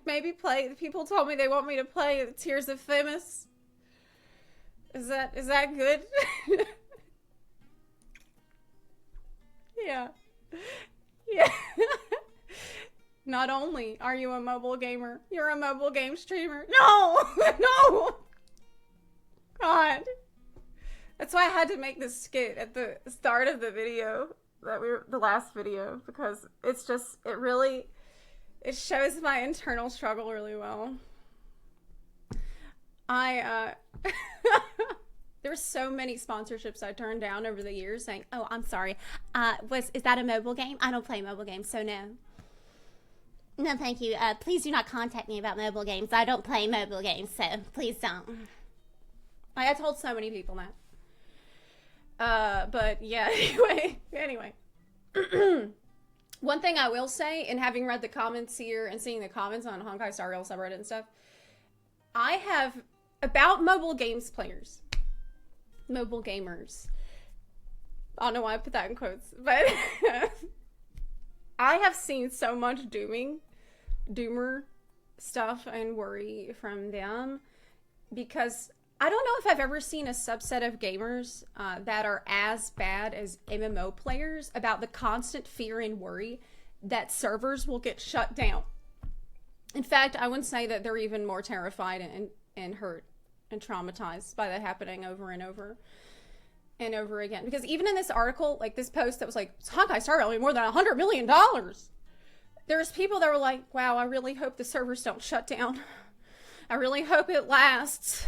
maybe play. People told me they want me to play Tears of Themis. Is that good? Yeah. Yeah. Not only are you a mobile gamer, you're a mobile game streamer. No! No! God. That's why I had to make this skit at the start of the video, the last video, because it's just, it shows my internal struggle really well. There's so many sponsorships I turned down over the years saying, oh, I'm sorry. Is that a mobile game? I don't play mobile games, so no. No, thank you. Please do not contact me about mobile games. I don't play mobile games, so please don't. I told so many people that. But yeah, anyway. One thing I will say, and having read the comments here and seeing the comments on Honkai Star Rail subreddit and stuff, I have, about mobile games players, mobile gamers, I don't know why I put that in quotes, but I have seen so much doomer stuff and worry from them, because I don't know if I've ever seen a subset of gamers that are as bad as MMO players about the constant fear and worry that servers will get shut down. In fact, I would say that they're even more terrified and hurt and traumatized by that happening over and over and over again. Because even in this article, like this post that was like, Honkai Star Rail more than $100 million. There's people that were like, wow, I really hope the servers don't shut down. I really hope it lasts.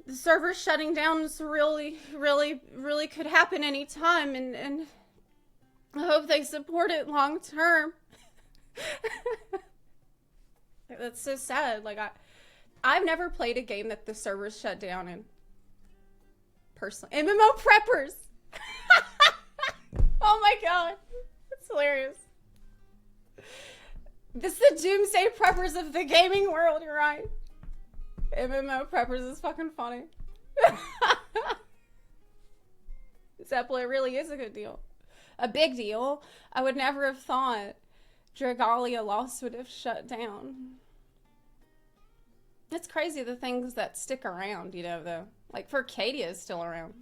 The server shutting down is really could happen anytime, and I hope they support it long term. That's so sad. Like, I've never played a game that the servers shut down in. Personally. MMO preppers! Oh my god. That's hilarious. This is the doomsday preppers of the gaming world, you're right. MMO preppers is fucking funny. Zepla really is a good deal. A big deal. I would never have thought Dragalia Lost would have shut down. It's crazy the things that stick around, you know, though. Like, Furcadia is still around.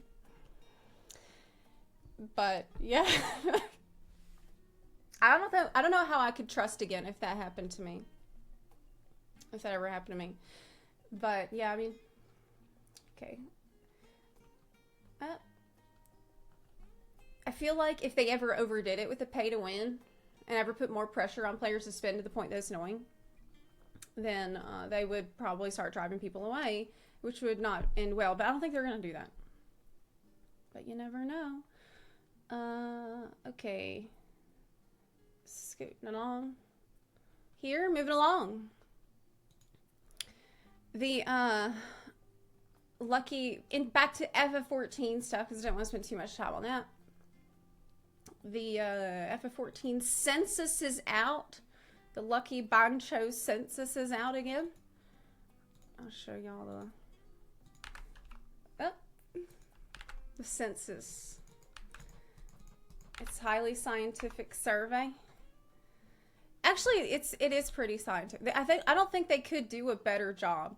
But, yeah. I don't know how I could trust again if that happened to me. If that ever happened to me. But, yeah, I mean, okay. I feel like if they ever overdid it with the pay to win and ever put more pressure on players to spend to the point that it's annoying, then they would probably start driving people away, which would not end well. But I don't think they're going to do that. But you never know. Okay. Scooting along. Here, moving along. The, back to FF14 stuff, because I don't want to spend too much time on that. The, FF14 Census is out. The Lucky Bancho Census is out again. I'll show y'all the Census. It's highly scientific survey. Actually, it is pretty scientific. I don't think they could do a better job.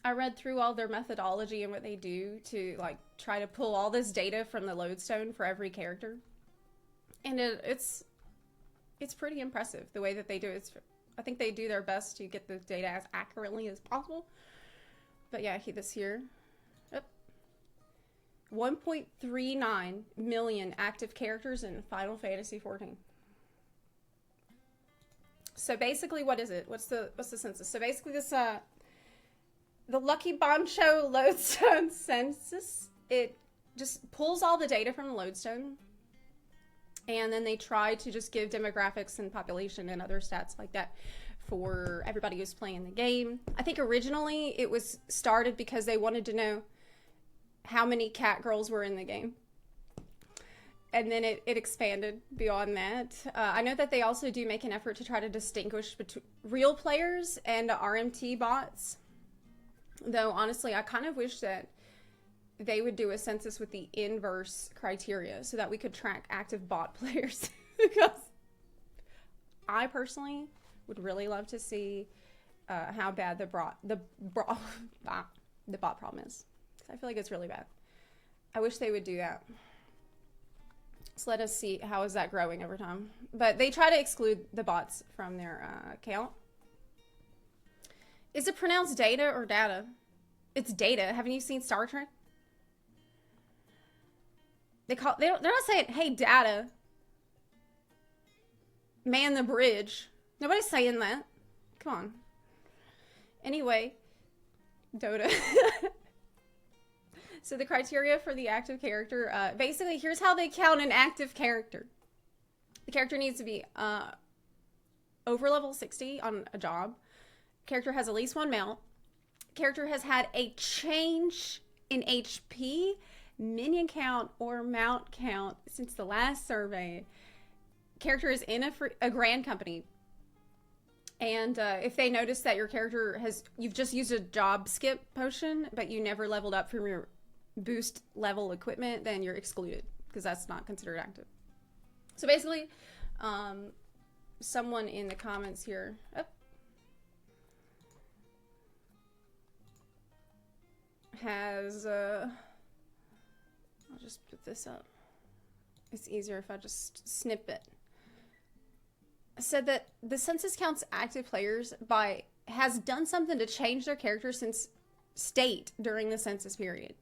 I read through all their methodology and what they do to like try to pull all this data from the lodestone for every character, and it's pretty impressive the way that they do it. I think they do their best to get the data as accurately as possible. But yeah, this here, 1.39 million active characters in Final Fantasy XIV. So basically, what is it? What's the census? So basically, this the Lucky Bancho Lodestone Census, it just pulls all the data from the lodestone, and then they try to just give demographics and population and other stats like that for everybody who's playing the game. I think originally it was started because they wanted to know how many cat girls were in the game. And then it expanded beyond that. I know that they also do make an effort to try to distinguish between real players and RMT bots. Though, honestly, I kind of wish that they would do a census with the inverse criteria so that we could track active bot players. Because I personally Would really love to see how bad the bot problem is. I feel like it's really bad. I wish they would do that. So let us see how is that growing over time. But they try to exclude the bots from their account. Is it pronounced data or data? It's data. Haven't you seen Star Trek? They're not saying, hey, data, man the bridge. Nobody's saying that. Come on. Anyway, Dota. So the criteria for the active character, basically, here's how they count an active character. The character needs to be over level 60 on a job. Character has at least one mount. Character has had a change in HP, minion count, or mount count since the last survey. Character is in a grand company. And if they notice that your character you've just used a job skip potion, but you never leveled up from your boost level equipment, then you're excluded because that's not considered active. So basically, someone in the comments here, has, I'll just put this up. It's easier if I just snip it. Said that the census counts active players has done something to change their character since state during the census period.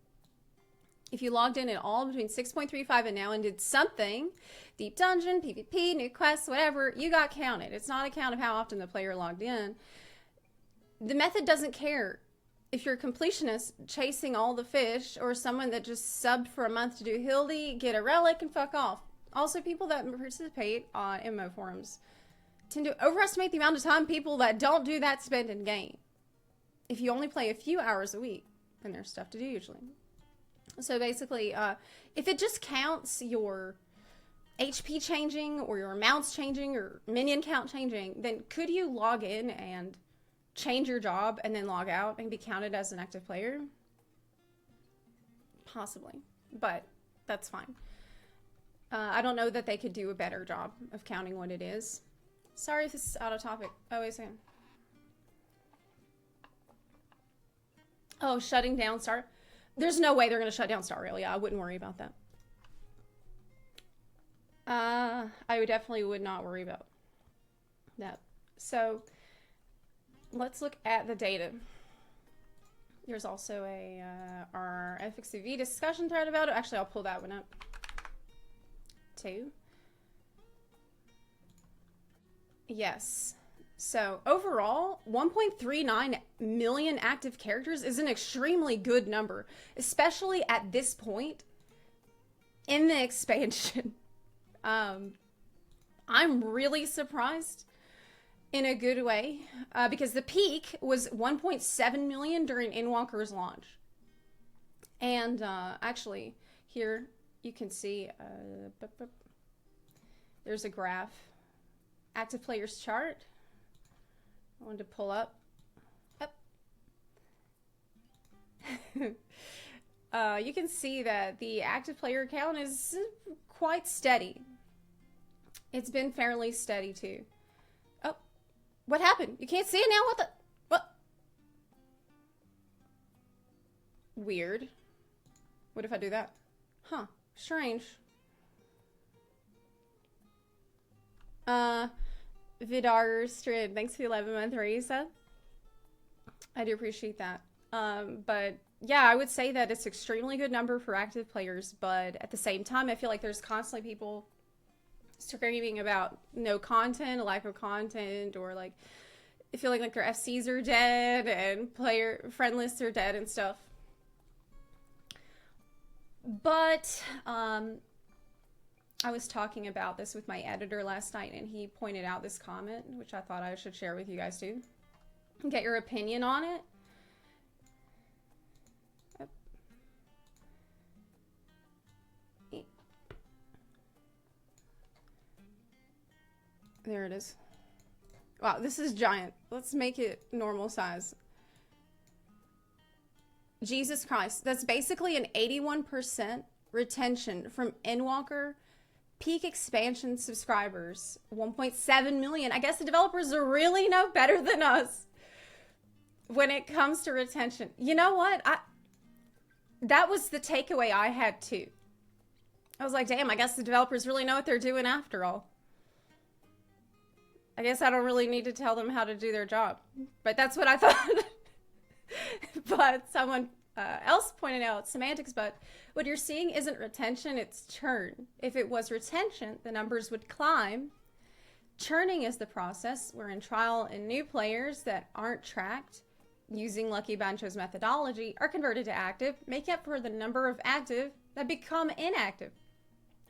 If you logged in at all between 6.35 and now and did something, deep dungeon, PvP, new quests, whatever, you got counted. It's not a count of how often the player logged in. The method doesn't care if you're a completionist chasing all the fish or someone that just subbed for a month to do Hildy, get a relic, and fuck off. Also, people that participate on MMO forums tend to overestimate the amount of time people that don't do that spend in game. If you only play a few hours a week, then there's stuff to do usually. So basically, if it just counts your HP changing or your mounts changing or minion count changing, then could you log in and change your job and then log out and be counted as an active player? Possibly, but that's fine. I don't know that they could do a better job of counting what it is. Sorry if this is out of topic. Oh, wait a second. Oh, shutting down Star. There's no way they're going to shut down Star Rail. Yeah, I wouldn't worry about that. I definitely would not worry about that. So let's look at the data. There's also our FFXIV discussion thread about it. Actually, I'll pull that one up too. Yes. So overall, 1.39 million active characters is an extremely good number, especially at this point in the expansion. I'm really surprised in a good way because the peak was 1.7 million during Endwalker's launch. And actually, here you can see there's a graph. Active players chart. I wanted to pull up. You can see that the active player count is quite steady. It's been fairly steady too. Oh, what happened? You can't see it now? What? Weird. What if I do that? Huh, strange. Vidar Strid, thanks for the 11-month resub. I do appreciate that. But yeah, I would say that it's an extremely good number for active players, but at the same time, I feel like there's constantly people screaming about no content, lack of content, or like feeling like their FCs are dead and player friend lists are dead and stuff. But I was talking about this with my editor last night, and he pointed out this comment, which I thought I should share with you guys too. Get your opinion on it. There it is. Wow, this is giant. Let's make it normal size. Jesus Christ. That's basically an 81% retention from Endwalker peak expansion subscribers, 1.7 million. I guess the developers really know better than us when it comes to retention. You know what? That was the takeaway I had too. I was like, damn, I guess the developers really know what they're doing after all. I guess I don't really need to tell them how to do their job. But that's what I thought. But someone else pointed out semantics, but what you're seeing isn't retention, it's churn. If it was retention, the numbers would climb. Churning is the process wherein trial and new players that aren't tracked using Lucky Bancho's methodology are converted to active, make up for the number of active that become inactive.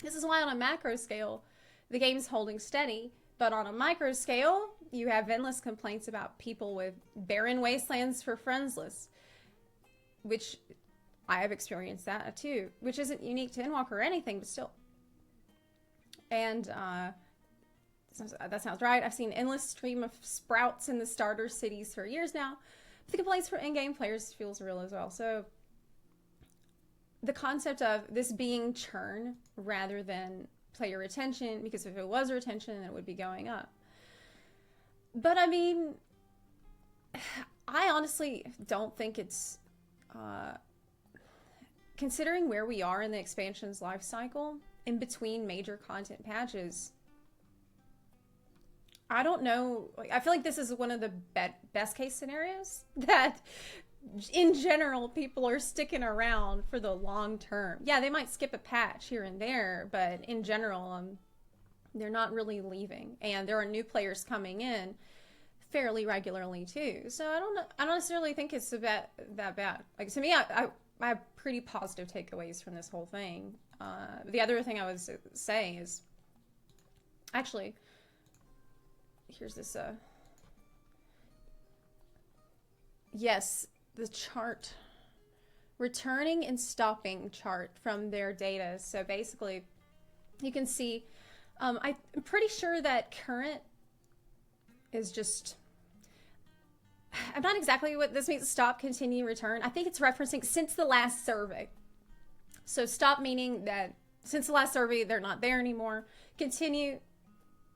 This is why on a macro scale, the game's holding steady, but on a micro scale, you have endless complaints about people with barren wastelands for friends lists, which I have experienced that too, which isn't unique to Endwalker or anything, but still. And that sounds right. I've seen endless stream of sprouts in the starter cities for years now. But the complaints for in-game players feels real as well. So the concept of this being churn rather than player retention, because if it was retention, then it would be going up. But I mean, I honestly don't think it's, considering where we are in the expansion's life cycle, in between major content patches, I don't know. I feel like this is one of the best case scenarios that in general people are sticking around for the long term. Yeah, they might skip a patch here and there, but in general, they're not really leaving, and there are new players coming in fairly regularly too. So I don't necessarily think it's that bad. Like, to me, I have pretty positive takeaways from this whole thing. The other thing I was saying is, actually, here's this, yes, the chart, returning and stopping chart from their data. So basically, you can see, I'm pretty sure that current is just, I'm not exactly what this means, stop, continue, return. I think it's referencing since the last survey. So stop meaning that since the last survey, they're not there anymore. Continue,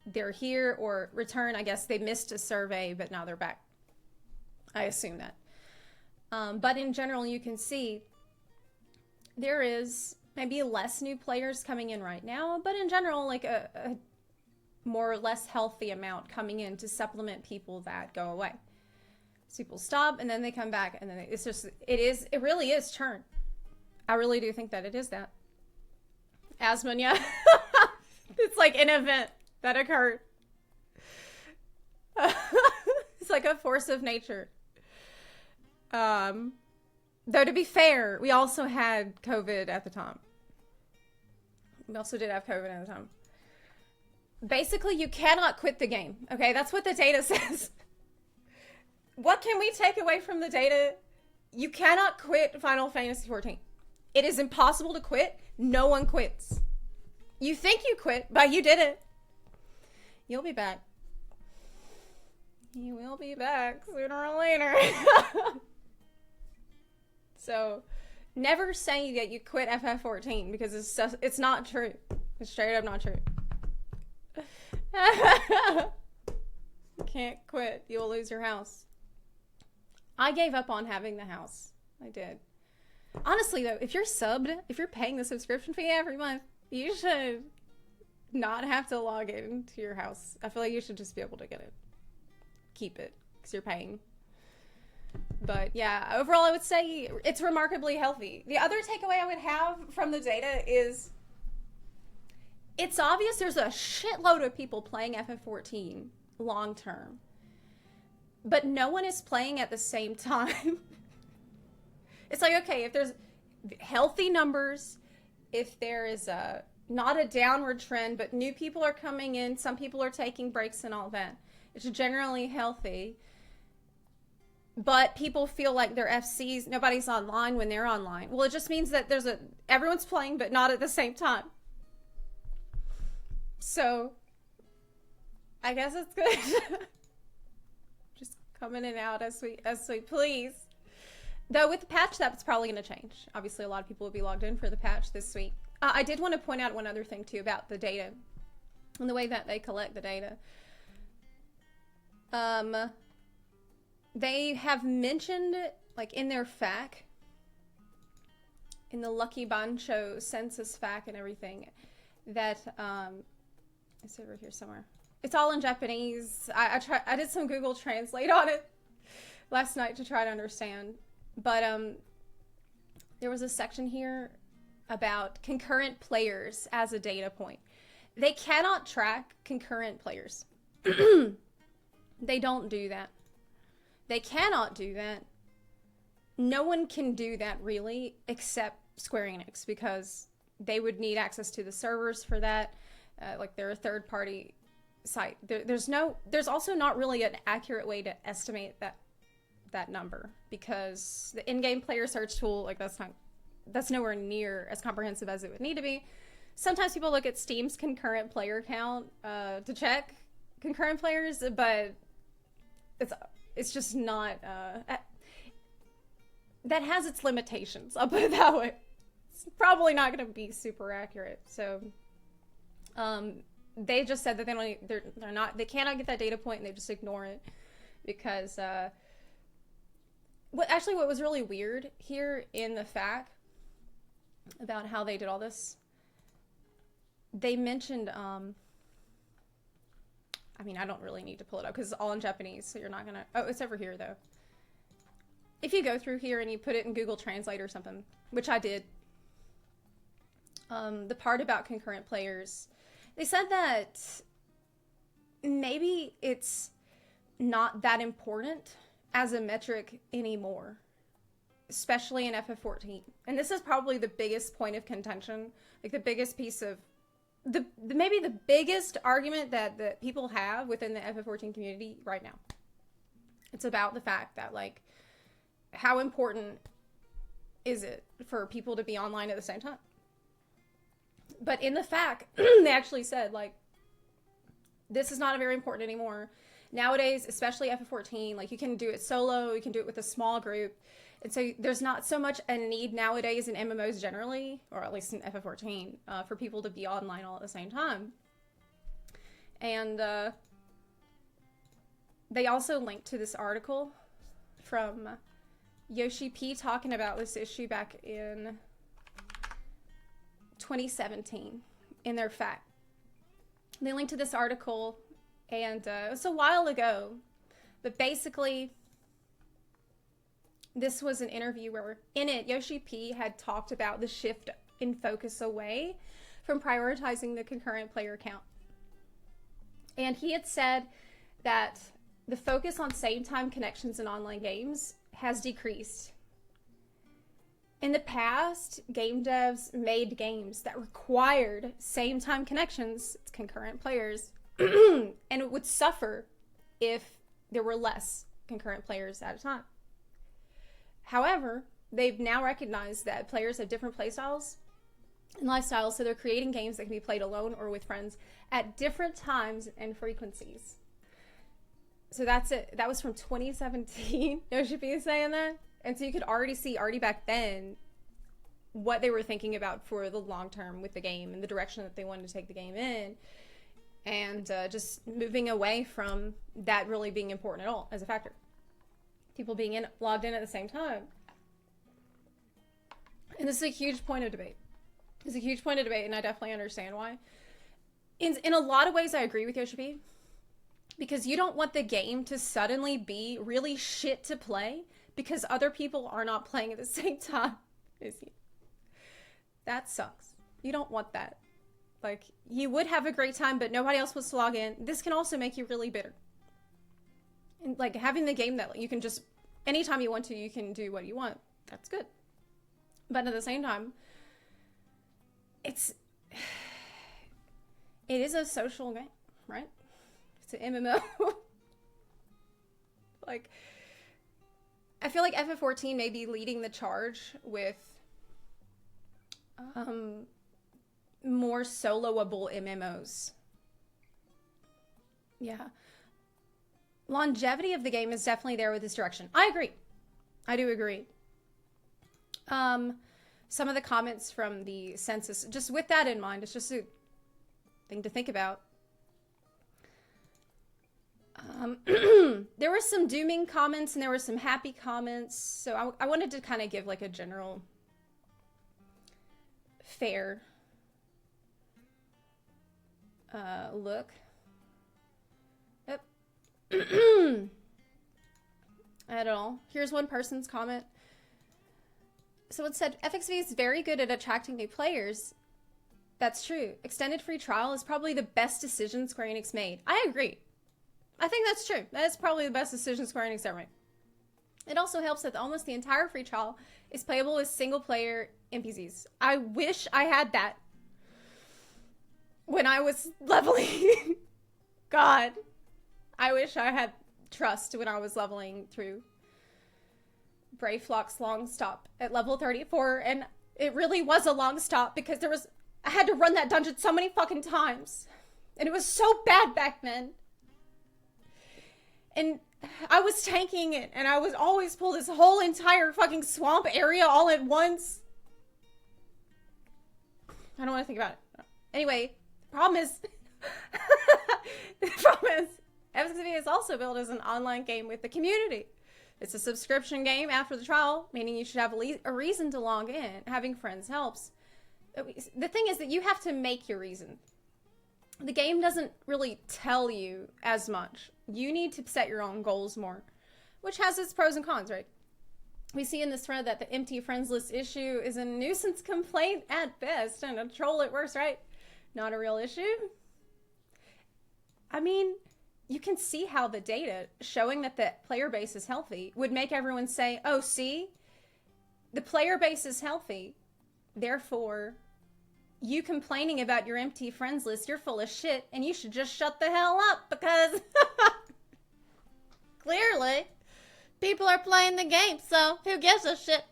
they're here, or return, I guess they missed a survey, but now they're back. I assume that. But in general, you can see there is maybe less new players coming in right now, but in general, like a more or less healthy amount coming in to supplement people that go away. So people stop and then they come back, and then it's just, it really is churn. I really do think that it is that. Asmon, yeah. It's like an event that occurred. It's like a force of nature. Though to be fair, we also had COVID at the time. We also did have COVID at the time. Basically, you cannot quit the game. Okay, that's what the data says. What can we take away from the data? You cannot quit Final Fantasy XIV. It is impossible to quit. No one quits. You think you quit, but you didn't. You'll be back. You will be back sooner or later. So, never say that you quit FF14 because it's not true. It's straight up not true. You can't quit. You will lose your house. I gave up on having the house. I did. Honestly, though, if you're subbed, if you're paying the subscription fee every month, you should not have to log into your house. I feel like you should just be able to get it. Keep it, because you're paying. But yeah, overall, I would say it's remarkably healthy. The other takeaway I would have from the data is it's obvious there's a shitload of people playing FF14 long term, but no one is playing at the same time. It's like, okay, if there's healthy numbers, if there is not a downward trend, but new people are coming in, some people are taking breaks and all that, it's generally healthy. But people feel like they're FCs, nobody's online when they're online. Well, it just means that everyone's playing, but not at the same time. So, I guess it's good. Just come in and out as we please. Though with the patch, that's probably going to change. Obviously, a lot of people will be logged in for the patch this week. I did want to point out one other thing too about the data and the way that they collect the data. They have mentioned, like in their FAQ, in the Lucky Bancho Census FAQ and everything, that it's over here somewhere. It's all in Japanese. I did some Google Translate on it last night to try to understand, but there was a section here about concurrent players as a data point. They cannot track concurrent players. They don't do that. They cannot do that. No one can do that really except Square Enix, because they would need access to the servers for that. Like they're a third party site. There's also not really an accurate way to estimate that number, because the in-game player search tool, like that's nowhere near as comprehensive as it would need to be. Sometimes people look at Steam's concurrent player count to check concurrent players, but it's just not that has its limitations. I'll put it that way. It's probably not going to be super accurate. So they just said that they cannot get that data point, and they just ignore it because what was really weird here in the FAQ about how they did all this, they mentioned I mean, I don't really need to pull it up because it's all in Japanese, so you're not gonna... Oh, it's over here, though. If you go through here and you put it in Google Translate or something, which I did, the part about concurrent players, they said that maybe it's not that important as a metric anymore, especially in FF14. And this is probably the biggest point of contention, like the biggest piece of... maybe the biggest argument that people have within the FF14 community right now. It's about the fact that, like, how important is it for people to be online at the same time? But in the FAQ, they actually said, like, this is not very important anymore. Nowadays, especially FF14, like, you can do it solo, you can do it with a small group. And so there's not so much a need nowadays in MMOs generally, or at least in FF14, for people to be online all at the same time. And they also linked to this article from Yoshi P talking about this issue back in 2017 in their FAQ. They linked to this article, and it was a while ago, but basically... this was an interview where in it, Yoshi P had talked about the shift in focus away from prioritizing the concurrent player count. And he had said that the focus on same-time connections in online games has decreased. In the past, game devs made games that required same-time connections, it's concurrent players, and it would suffer if there were less concurrent players at a time. However, they've now recognized that players have different playstyles and lifestyles, so they're creating games that can be played alone or with friends at different times and frequencies. So that's it. That was from 2017. Yoshi P is saying that. And so you could already see back then what they were thinking about for the long term with the game and the direction that they wanted to take the game in. And just moving away from that really being important at all as a factor. People being logged in at the same time. And this is a huge point of debate. It's a huge point of debate, and I definitely understand why. In a lot of ways, I agree with Yoshi P. Because you don't want the game to suddenly be really shit to play because other people are not playing at the same time as you. That sucks. You don't want that. Like, you would have a great time, but nobody else wants to log in. This can also make you really bitter. And, like, having the game that you can just, anytime you want to, you can do what you want. That's good. But at the same time, it is a social game, right? It's an MMO. Like, I feel like FF14 may be leading the charge with more soloable MMOs. Yeah. Longevity of the game is definitely there with this direction. I agree. I do agree. some of the comments from the census, just with that in mind, it's just a thing to think about. There were some dooming comments and there were some happy comments, so I wanted to kind of give like a general fair look. Yep. At all. Here's one person's comment. So it said, FFXIV is very good at attracting new players. That's true. Extended free trial is probably the best decision Square Enix made. I agree. I think that's true. That is probably the best decision Square Enix ever made. It also helps that almost the entire free trial is playable with single player NPCs. I wish I had that when I was leveling. God. I wish I had trust when I was leveling through Brave Flock's long stop at level 34, and it really was a long stop because I had to run that dungeon so many fucking times, and it was so bad back then, and I was tanking it, and I was always pull this whole entire fucking swamp area all at once. I don't want to think about it. Anyway, the problem is FFXIV is also built as an online game with the community. It's a subscription game after the trial, meaning you should have a reason to log in. Having friends helps. The thing is that you have to make your reason. The game doesn't really tell you as much. You need to set your own goals more, which has its pros and cons, right? We see in this thread that the empty friends list issue is a nuisance complaint at best and a troll at worst, right? Not a real issue. I mean, you can see how the data showing that the player base is healthy would make everyone say, oh, see, the player base is healthy. Therefore, you complaining about your empty friends list, you're full of shit, and you should just shut the hell up because clearly people are playing the game, so who gives a shit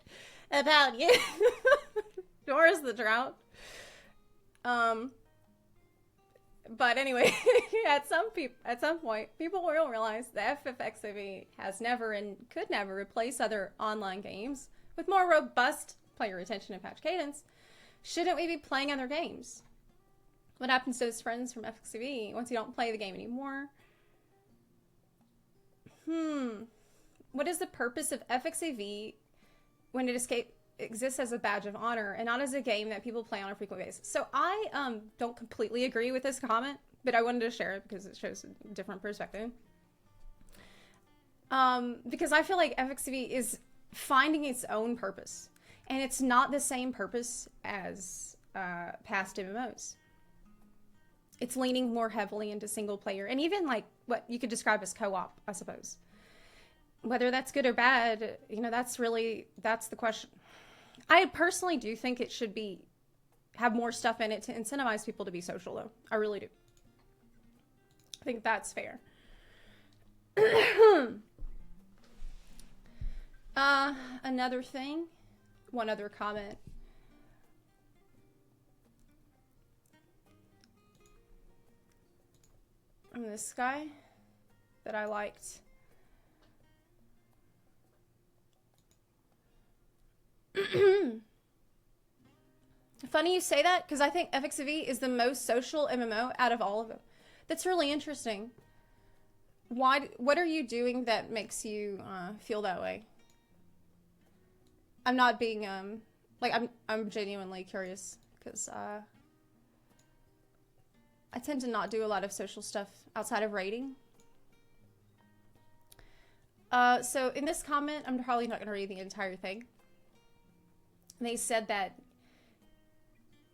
about you? Nor is the drought. But anyway, at some point, people will realize that FFXIV has never and could never replace other online games with more robust player retention and patch cadence. Shouldn't we be playing other games? What happens to his friends from FFXIV once you don't play the game anymore? What is the purpose of FFXIV when it exists as a badge of honor and not as a game that people play on a frequent basis? So I don't completely agree with this comment, but I wanted to share it because it shows a different perspective. Because I feel like FFXIV is finding its own purpose, and it's not the same purpose as past MMOs. It's leaning more heavily into single player and even like what you could describe as co-op, I suppose. Whether that's good or bad, you know, that's the question. I personally do think it should have more stuff in it to incentivize people to be social, though. I really do. I think that's fair. Another thing, one other comment. From this guy that I liked. Funny you say that, because I think FFXIV is the most social MMO out of all of them. That's really interesting. What are you doing that makes you feel that way? I'm not being I'm genuinely curious, because I tend to not do a lot of social stuff outside of raiding. So in this comment, I'm probably not going to read the entire thing. They said that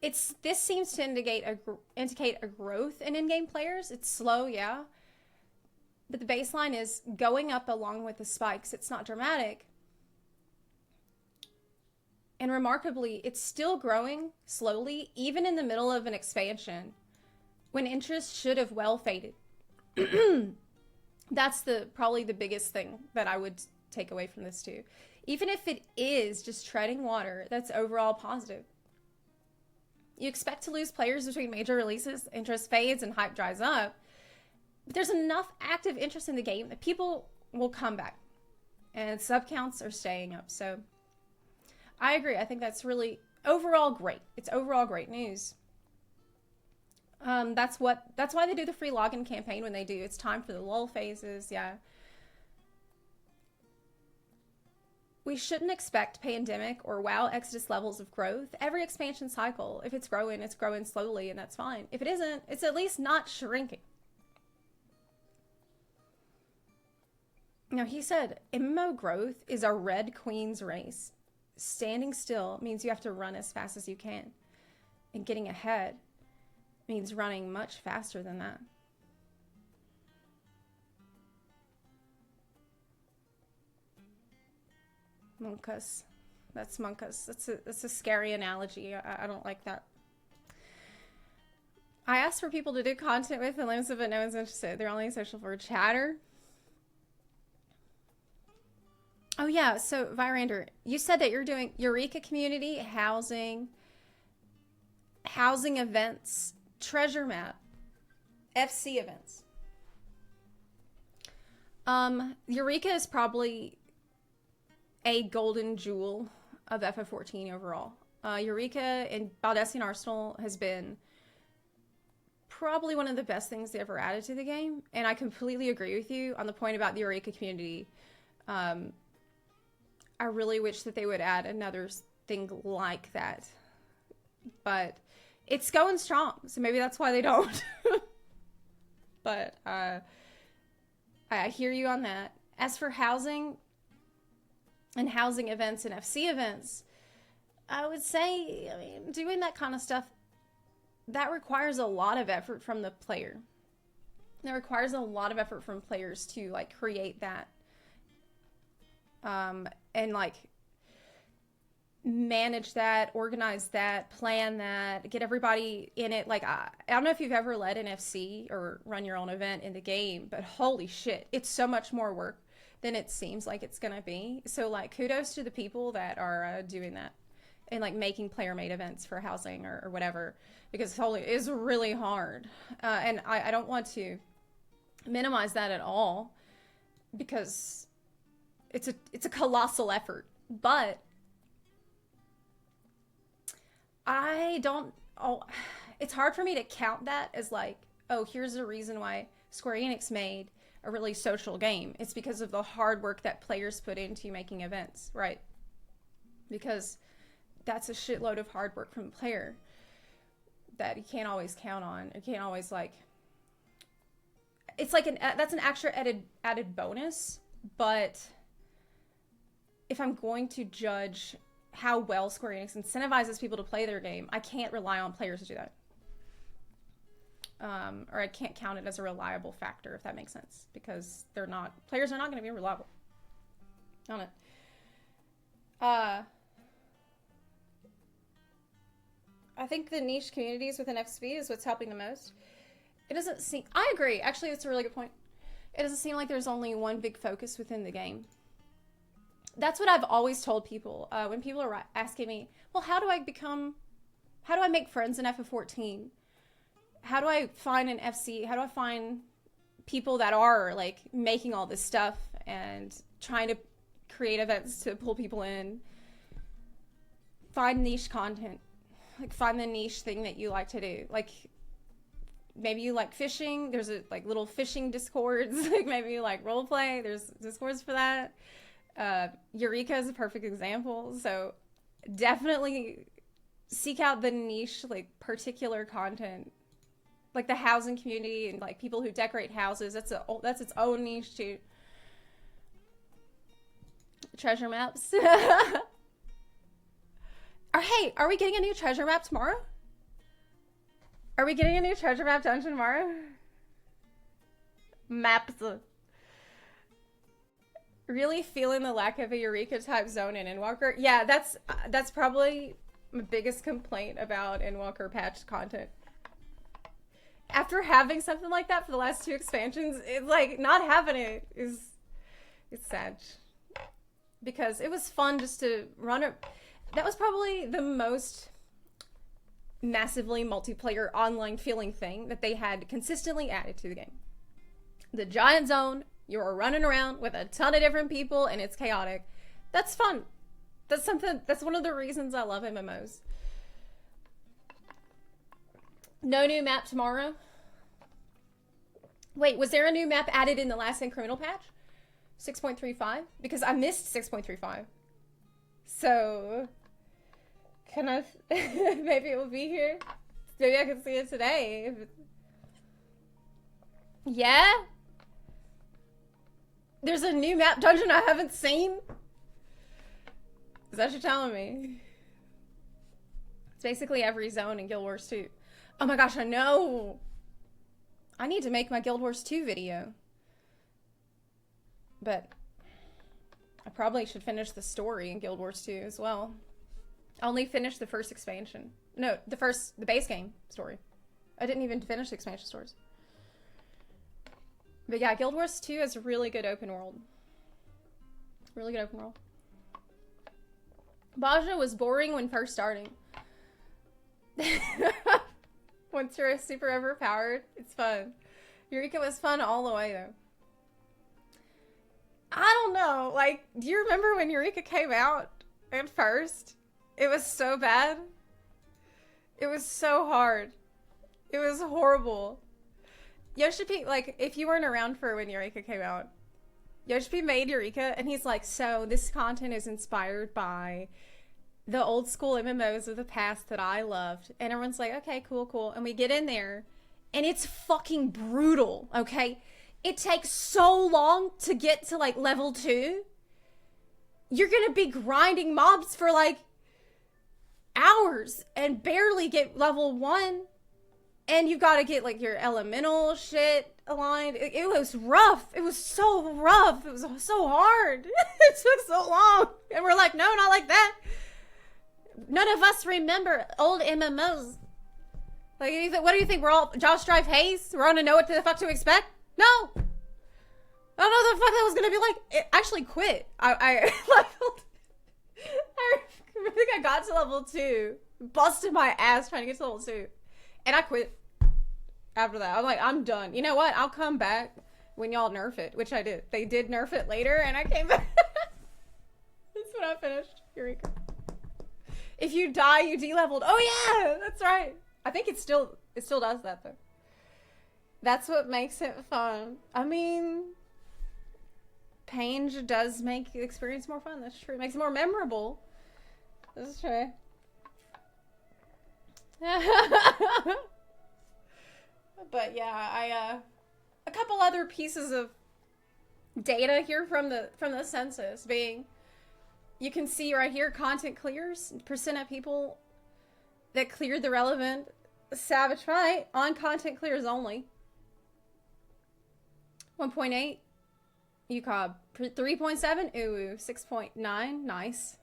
this seems to indicate a growth in in-game players. It's slow, yeah, but the baseline is going up along with the spikes. It's not dramatic, and remarkably, it's still growing slowly, even in the middle of an expansion, when interest should have well faded. That's probably the biggest thing that I would take away from this too. Even if it is just treading water, that's overall positive. You expect to lose players between major releases, interest fades, and hype dries up. But there's enough active interest in the game that people will come back. And sub counts are staying up. So I agree. I think that's really overall great. It's overall great news. That's why they do the free login campaign when they do. It's time for the lull phases. Yeah. We shouldn't expect pandemic or WoW Exodus levels of growth. Every expansion cycle, if it's growing slowly, and that's fine. If it isn't, it's at least not shrinking. Now, he said, MMO growth is a Red Queen's race. Standing still means you have to run as fast as you can. And getting ahead means running much faster than that. Monkus. That's Monkus. That's a scary analogy. I don't like that. I asked for people to do content with and limits, but no one's interested. They're only social for chatter. Oh yeah, so Vyrander, you said that you're doing Eureka community, housing events, treasure map, FC events. Eureka is probably a golden jewel of FF14 overall. Eureka and Baldessian Arsenal has been probably one of the best things they ever added to the game, and I completely agree with you on the point about the Eureka community. I really wish that they would add another thing like that, but it's going strong, so maybe that's why they don't. But I hear you on that. As for housing and housing events and FC events, I would say, doing that kind of stuff, that requires a lot of effort from the player. That requires a lot of effort from players to like create that. And like manage that, organize that, plan that, get everybody in it. Like, I don't know if you've ever led an FC or run your own event in the game, but holy shit, it's so much more work than it seems like it's gonna be. So like, kudos to the people that are doing that and like making player-made events for housing or whatever, because holy, it is really hard. And I don't want to minimize that at all, because it's a colossal effort, but it's hard for me to count that as like, oh, here's a reason why Square Enix made a really social game. It's because of the hard work that players put into making events, right? Because that's a shitload of hard work from the player that you can't always count on. You can't always like, it's like that's an extra added bonus, but if I'm going to judge how well Square Enix incentivizes people to play their game, I can't rely on players to do that. Or I can't count it as a reliable factor, if that makes sense, because players are not going to be reliable on it. I think the niche communities within FSP is what's helping the most. It doesn't seem, I agree, actually it's a really good point. It doesn't seem like there's only one big focus within the game. That's what I've always told people when people are asking me, well, how do I make friends in FF14? How do I find an FC? How do I find people that are like making all this stuff and trying to create events to pull people in? Find niche content. Like, find the niche thing that you like to do. Like, maybe you like fishing. There's a like little fishing discords. Like, maybe you like roleplay. There's discords for that. Eureka is a perfect example. So definitely seek out the niche, like particular content, like the housing community and like people who decorate houses. That's its own niche too. Treasure maps. Hey, are we getting a new treasure map tomorrow? Are we getting a new treasure map dungeon tomorrow? Maps. Really feeling the lack of a Eureka type zone in Endwalker. Yeah, that's probably my biggest complaint about Endwalker patch content. After having something like that for the last 2 expansions, it's like not having it it's sad. Because it was fun just to run it. That was probably the most massively multiplayer online feeling thing that they had consistently added to the game. The giant zone. You're running around with a ton of different people and it's chaotic. That's fun. That's one of the reasons I love MMOs. No new map tomorrow. Wait, was there a new map added in the last incremental patch? 6.35? Because I missed 6.35. So, can I... maybe it will be here? Maybe I can see it today. Yeah? There's a new map dungeon I haven't seen? Is that what you're telling me? It's basically every zone in Guild Wars 2. Oh my gosh, I know! I need to make my Guild Wars 2 video. But I probably should finish the story in Guild Wars 2 as well. I only finished the first expansion. No, the base game story. I didn't even finish the expansion stories. But yeah, Guild Wars 2 is a really good open world. Really good open world. Baja was boring when first starting. Once you're super overpowered, it's fun. Eureka was fun all the way, though. I don't know. Like, do you remember when Eureka came out at first? It was so bad. It was so hard. It was horrible. Yoshipi, like, if you weren't around for when Eureka came out, Yoshipi made Eureka, and he's like, so this content is inspired by the old school MMOs of the past that I loved. And everyone's like, okay, cool, cool. And we get in there, and it's fucking brutal, okay? It takes so long to get to, like, level 2. You're gonna be grinding mobs for, like, hours and barely get level 1. And you've got to get, like, your elemental shit aligned. It was rough. It was so rough. It was so hard. It took so long. And we're like, no, not like that. None of us remember old MMOs. Like, what do you think? We're all Josh Drive Haze? We're gonna know what the fuck to expect? No. I don't know what the fuck that was gonna be like. It actually quit. I leveled. I think I got to level 2. Busted my ass trying to get to level 2. And I quit after that. I'm like, I'm done. You know what? I'll come back when y'all nerf it, which I did. They did nerf it later, and I came back. That's when I finished. Eureka. If you die, you de-leveled. Oh yeah, that's right. I think it still does that though. That's what makes it fun. I mean, pain does make the experience more fun. That's true. It makes it more memorable. That's true. But yeah, a couple other pieces of data here from the census being, you can see right here, content clears, percent of people that cleared the relevant Savage fight on content clears only. 1.8 UCOB, 3.7 UU, 6.9 nice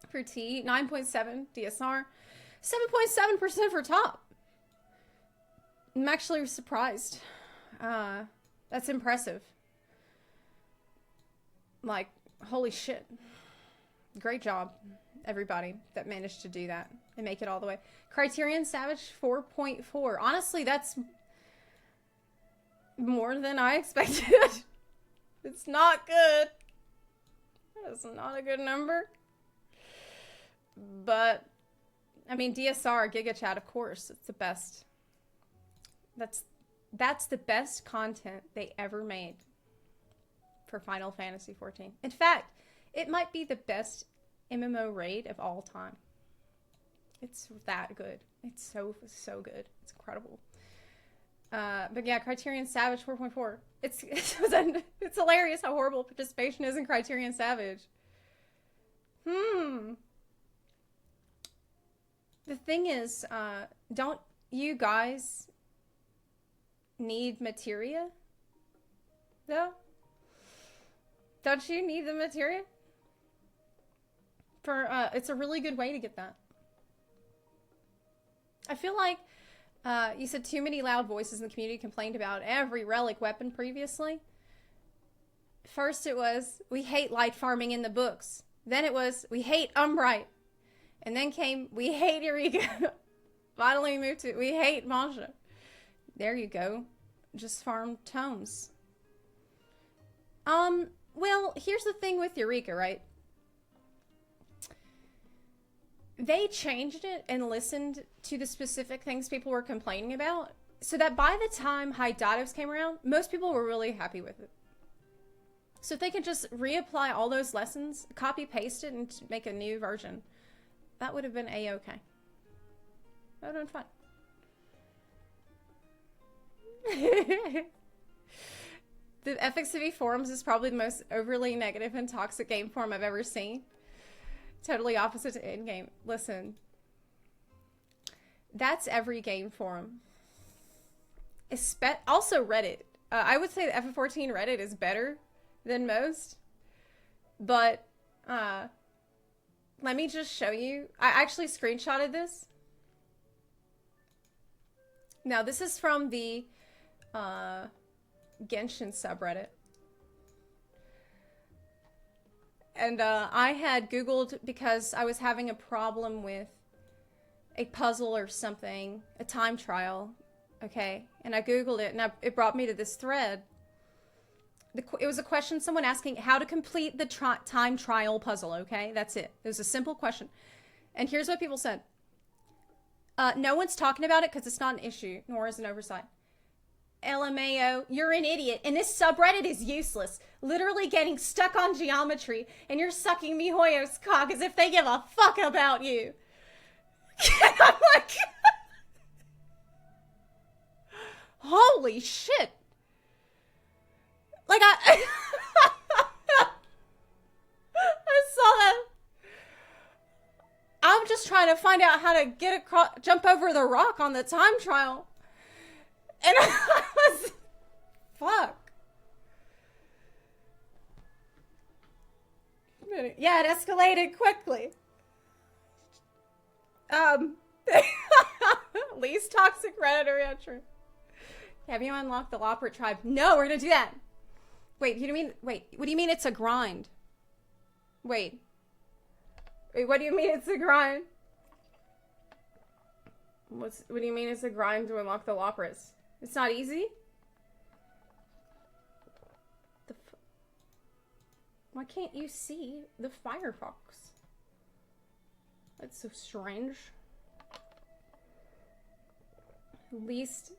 for T, 9.7 DSR, 7.7% for top. I'm actually surprised. That's impressive. Like, holy shit. Great job, everybody that managed to do that and make it all the way. Criterion Savage 4.4. Honestly, that's more than I expected. It's not good. It's not a good number. But, I mean, DSR, GigaChat, of course, it's the best. That's the best content they ever made for Final Fantasy XIV. In fact, it might be the best MMO raid of all time. It's that good. It's so good. It's incredible. But yeah, Criterion Savage 4.4. It's hilarious how horrible participation is in Criterion Savage. The thing is, don't you guys need Materia? No? Don't you need the Materia? It's a really good way to get that. I feel like you said too many loud voices in the community complained about every relic weapon previously. First it was, we hate light farming in the books. Then it was, we hate Umbrite. And then came, we hate Eureka. Finally moved to, we hate Manja. There you go. Just farm tomes. Well, here's the thing with Eureka, right? they changed it and listened to the specific things people were complaining about, so that by the time High Dados came around, most people were really happy with it. So if they could just reapply all those lessons, copy paste it, and make a new version, that would have been a-okay. That would have been fun. The FFXIV forums is probably the most overly negative and toxic game forum I've ever seen. Totally opposite to in-game. Listen, that's every game forum. Also Reddit. I would say the FF14 Reddit is better than most. But let me just show you. I actually screenshotted this. Now this is from the Genshin subreddit. And I had Googled because I was having a problem with a puzzle or something, a time trial, okay? And I Googled it, and it brought me to this thread. It was a question, someone asking how to complete the time trial puzzle, okay? That's it. It was a simple question. And here's what people said. No one's talking about it because it's not an issue, nor is it an oversight. LMAO, you're an idiot, and this subreddit is useless. Literally getting stuck on geometry, and you're sucking MiHoYo's cock as if they give a fuck about you. I'm like, holy shit. Like, I saw that. I'm just trying to find out how to get across, jump over the rock on the time trial. And I was, fuck. Yeah, it escalated quickly. Least toxic Redditor entry. Have you unlocked the Loprit tribe? No, we're gonna do that. Wait, what do you mean it's a grind? Wait, what do you mean it's a grind? What do you mean it's a grind to unlock the Loprits? It's not easy? Why can't you see the Firefox? That's so strange. Least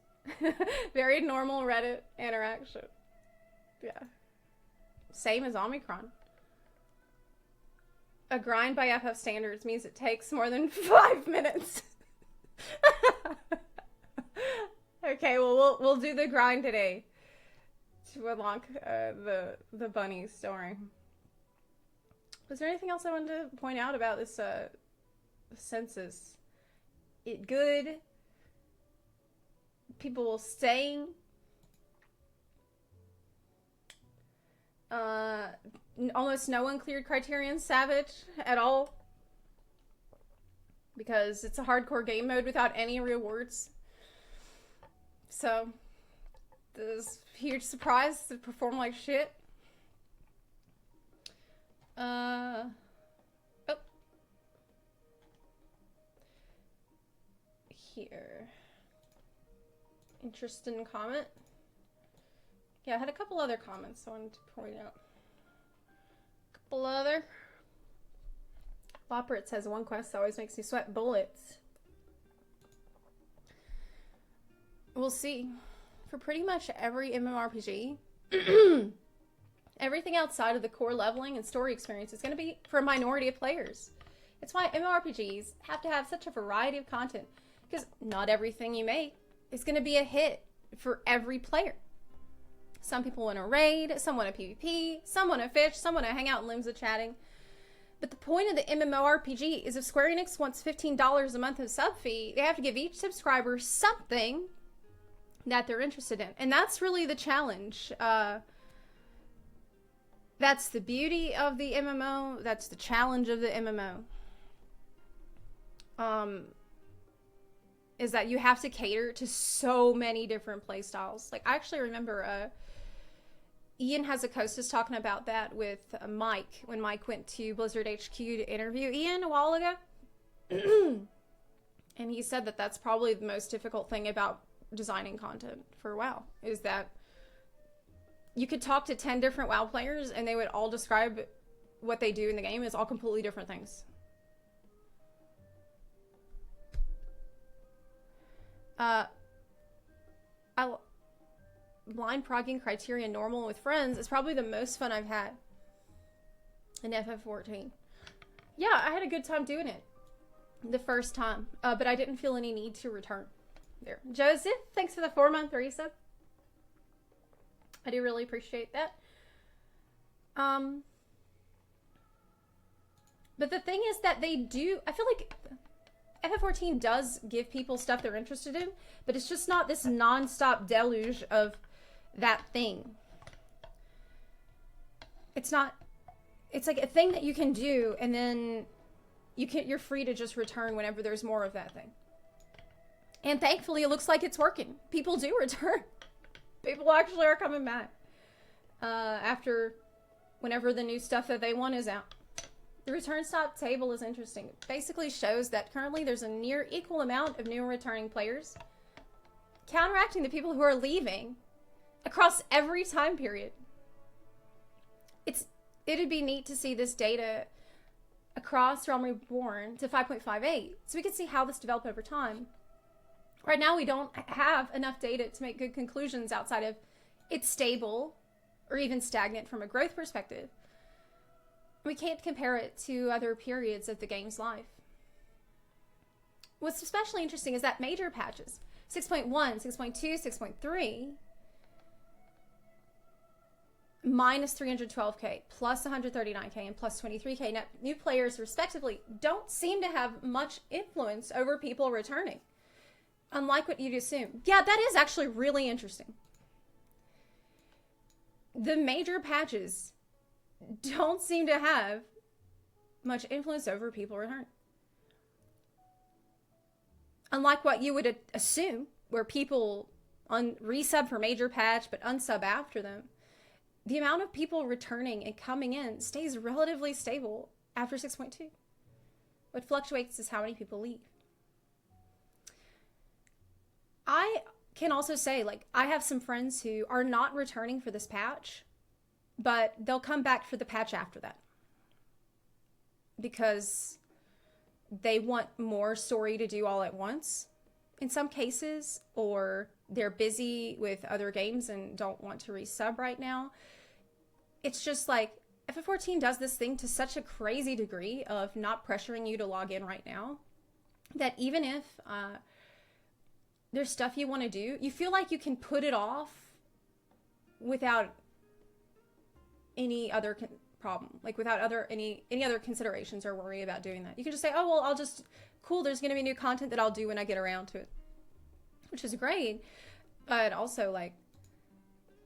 very normal Reddit interaction. Yeah. Same as Omicron. A grind by FF standards means it takes more than 5 minutes. Okay, well, we'll do the grind today to unlock the bunny story. Was there anything else I wanted to point out about this census? It good. People staying. Almost no one cleared Criterion Savage at all because it's a hardcore game mode without any rewards. So, this huge surprise to perform like shit. Oh. Here. Interesting comment. Yeah, I had a couple other comments I wanted to point out. Couple other. Loprit says one quest always makes you sweat bullets. We'll see. For pretty much every MMORPG, everything outside of the core leveling and story experience is going to be for a minority of players. It's why MMORPGs have to have such a variety of content, because not everything you make is going to be a hit for every player. Some people want to raid, some want to PvP, some want to fish, some want to hang out in Limsa chatting. But the point of the MMORPG is if Square Enix wants $15 a month of sub fee, they have to give each subscriber something that they're interested in. And that's really the challenge. That's the beauty of the MMO. That's the challenge of the MMO. Is that you have to cater to so many different play styles. Like, I actually remember Ian Hazzikostas talking about that with Mike, when Mike went to Blizzard HQ to interview Ian a while ago. And he said that that's probably the most difficult thing about designing content for WoW, is that you could talk to 10 different WoW players and they would all describe what they do in the game as all completely different things. Uh, I blind progging Criterion normal with friends is probably the most fun I've had in FF14. Yeah, I had a good time doing it the first time, but I didn't feel any need to return there. Joseph, thanks for the 4-month resub. I do really appreciate that. But the thing is that they do, I feel like FF14 does give people stuff they're interested in, but it's just not this non-stop deluge of that thing. It's not, it's like a thing that you can do, and then you're free to just return whenever there's more of that thing. And thankfully, it looks like it's working. People do return. People actually are coming back after whenever the new stuff that they want is out. The return stop table is interesting. It basically shows that currently there's a near equal amount of new and returning players, counteracting the people who are leaving across every time period. It'd be neat to see this data across Realm Reborn to 5.58, so we can see how this developed over time. Right now, we don't have enough data to make good conclusions outside of it's stable or even stagnant from a growth perspective. We can't compare it to other periods of the game's life. What's especially interesting is that major patches, 6.1, 6.2, 6.3, minus 312k, plus 139k, and plus 23k net new players respectively don't seem to have much influence over people returning, unlike what you'd assume. Yeah, that is actually really interesting. The major patches don't seem to have much influence over people returning. Unlike what you would assume, where people resub for major patch but unsub after them, the amount of people returning and coming in stays relatively stable after 6.2. What fluctuates is how many people leave. I can also say, like, I have some friends who are not returning for this patch, but they'll come back for the patch after that because they want more story to do all at once in some cases, or they're busy with other games and don't want to resub right now. It's just like FF14 does this thing to such a crazy degree of not pressuring you to log in right now that even if there's stuff you want to do, you feel like you can put it off without any other problem, like without any other considerations or worry about doing that. You can just say, oh, well, I'll just, cool, there's going to be new content that I'll do when I get around to it, which is great. But also, like,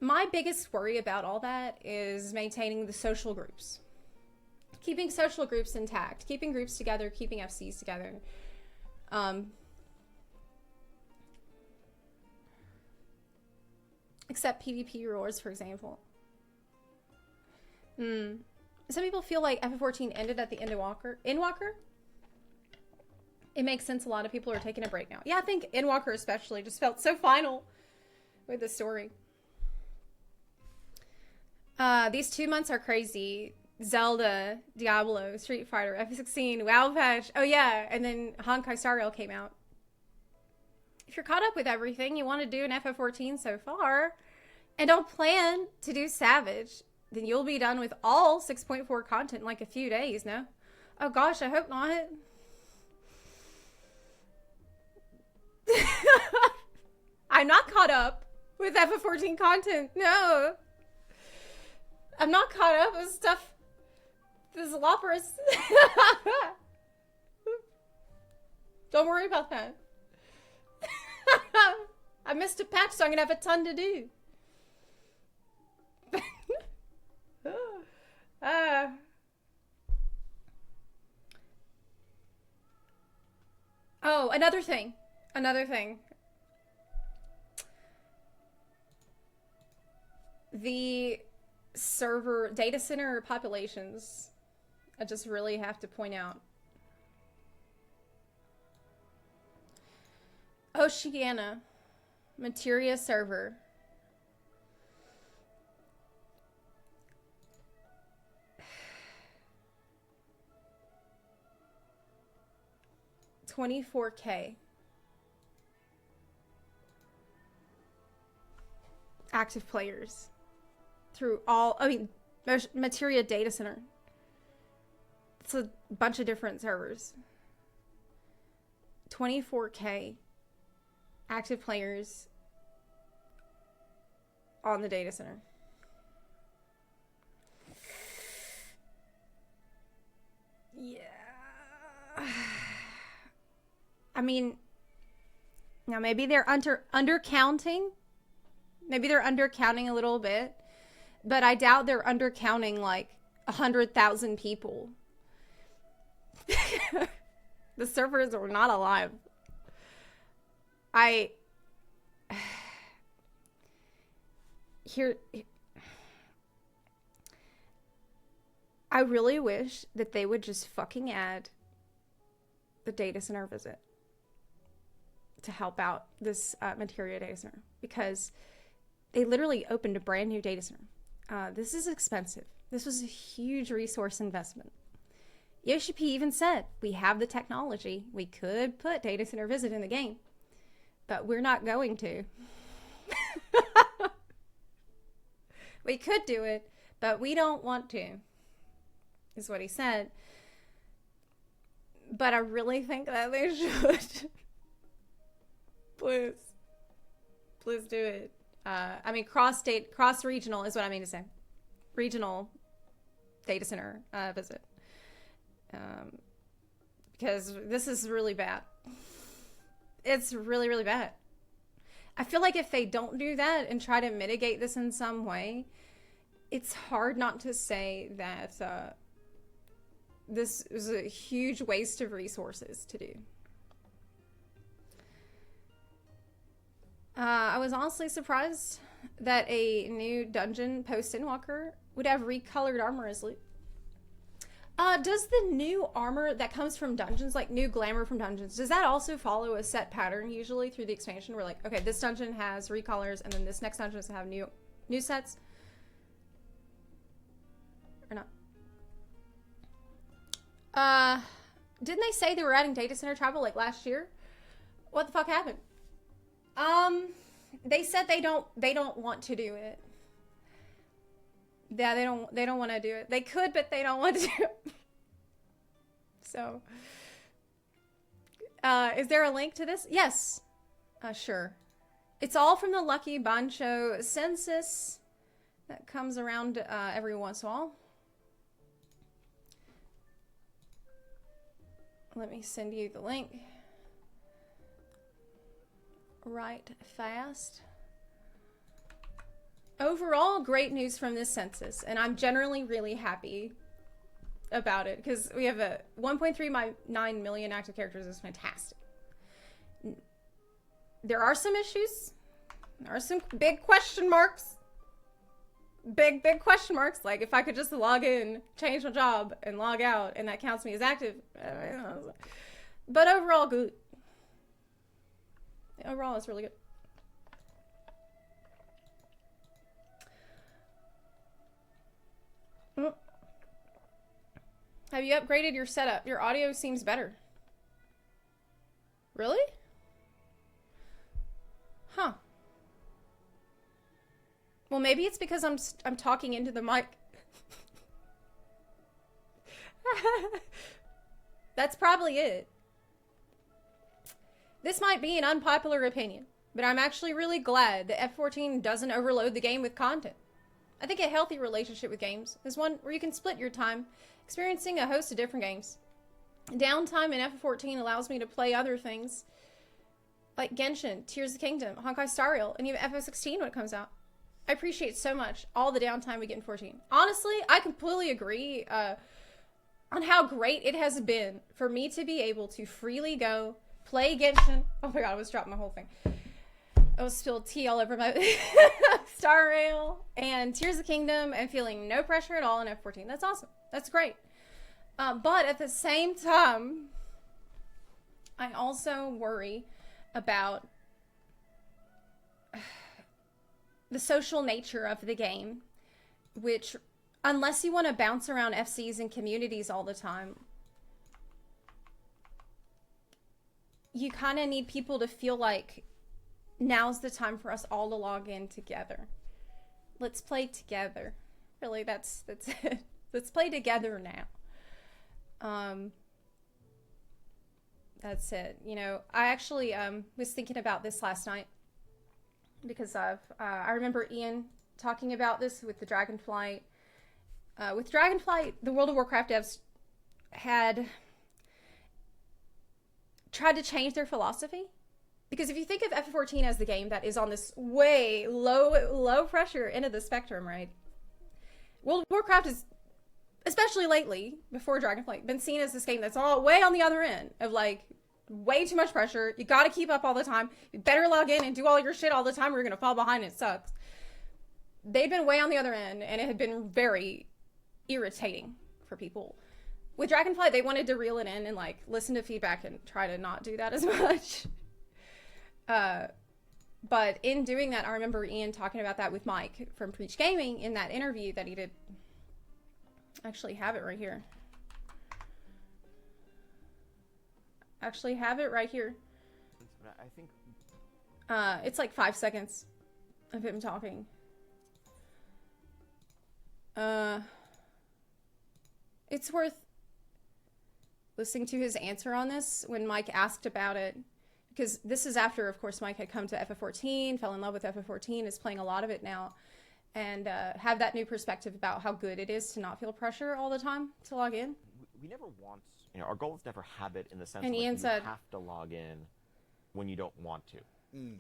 my biggest worry about all that is maintaining the social groups, keeping social groups intact, keeping groups together, keeping FCs together. Except PvP roars, for example. Some people feel like FF14 ended at the Endwalker. It makes sense. A lot of people are taking a break now. Yeah, I think Endwalker especially just felt so final with the story. These 2 months are crazy. Zelda, Diablo, Street Fighter, FF16, WoW patch. Oh yeah, and then Honkai Star Rail came out. If you're caught up with everything you want to do in FF14 so far, and don't plan to do Savage, then you'll be done with all 6.4 content in like a few days, no? Oh gosh, I hope not. I'm not caught up with FF14 content, no. I'm not caught up with stuff. This is Loperous. Don't worry about that. I missed a patch, so I'm gonna have a ton to do. Oh, another thing. The server data center populations, I just really have to point out. Oceania, Materia server. $24K. active players through all, I mean, there's Materia data center. It's a bunch of different servers. 24K active players on the data center. Yeah. I mean, now maybe they're undercounting. Maybe they're undercounting a little bit, but I doubt they're undercounting like 100,000 people. The servers are not alive. I really wish that they would just fucking add the data center visit to help out this Materia data center, because they literally opened a brand new data center. This is expensive. This was a huge resource investment. Yoshi P even said, we have the technology. We could put data center visit in the game, but we're not going to. We could do it, but we don't want to, is what he said. But I really think that they should. Please do it. I mean, cross-regional is what I mean to say. Regional data center visit. Because this is really bad. It's really, really bad. I feel like if they don't do that and try to mitigate this in some way, it's hard not to say that this is a huge waste of resources to do. I was honestly surprised that a new dungeon post-Endwalker would have recolored armor as loot. Does the new armor that comes from dungeons, like new glamour from dungeons, does that also follow a set pattern usually through the expansion? Where like, okay, this dungeon has recolors, and then this next dungeon has to have new sets? Or not? Didn't they say they were adding data center travel like last year? What the fuck happened? They said they don't want to do it. Yeah, they don't want to do it. They could, but they don't want to do it. So, is there a link to this? Yes. Sure. It's all from the Lucky Bancho census that comes around every once in a while. Let me send you the link. Right fast. Overall, great news from this census, and I'm generally really happy about it because we have a 1.39 million active characters. Is fantastic. There are some issues. There are some big question marks. Big question marks. Like if I could just log in, change my job, and log out, and that counts me as active. But overall, good. Overall, it's really good. Have you upgraded your setup? Your audio seems better. Really? Huh. Well, maybe it's because I'm talking into the mic. That's probably it. This might be an unpopular opinion, but I'm actually really glad that F14 doesn't overload the game with content. I think a healthy relationship with games is one where you can split your time experiencing a host of different games. Downtime in F14 allows me to play other things like Genshin, Tears of the Kingdom, Honkai Star Rail, and even FFXIV when it comes out. I appreciate so much all the downtime we get in 14. Honestly, I completely agree on how great it has been for me to be able to freely go play Genshin. Oh my god, I was dropping my whole thing. I was spilled tea all over my Star Rail and Tears of the Kingdom and feeling no pressure at all in F14. That's awesome. That's great. But at the same time, I also worry about the social nature of the game, which, unless you want to bounce around FCs and communities all the time, you kind of need people to feel like now's the time for us all to log in together. let's play together. Really, that's it. Let's play together now. That's it. You know, I actually was thinking about this last night because I remember Ian talking about this with the Dragonflight. With Dragonflight, the World of Warcraft devs had tried to change their philosophy. Because if you think of FF14 as the game that is on this way low pressure end of the spectrum, right? World of Warcraft is, especially lately, before Dragonflight, been seen as this game that's all way on the other end of like way too much pressure. You got to keep up all the time. You better log in and do all your shit all the time or you're going to fall behind and it sucks. They'd been way on the other end and it had been very irritating for people. With Dragonflight, they wanted to reel it in and like listen to feedback and try to not do that as much. But in doing that, I remember Ian talking about that with Mike from Preach Gaming in that interview that he did. Actually have it right here. Actually have it right here. I think it's like 5 seconds of him talking. It's worth listening to his answer on this when Mike asked about it. Because this is after, of course, Mike had come to FF14, fell in love with FF14, is playing a lot of it now, and have that new perspective about how good it is to not feel pressure all the time to log in. we never want, you know, our goal is never habit in the sense And of Ian like, said, you have to log in when you don't want to.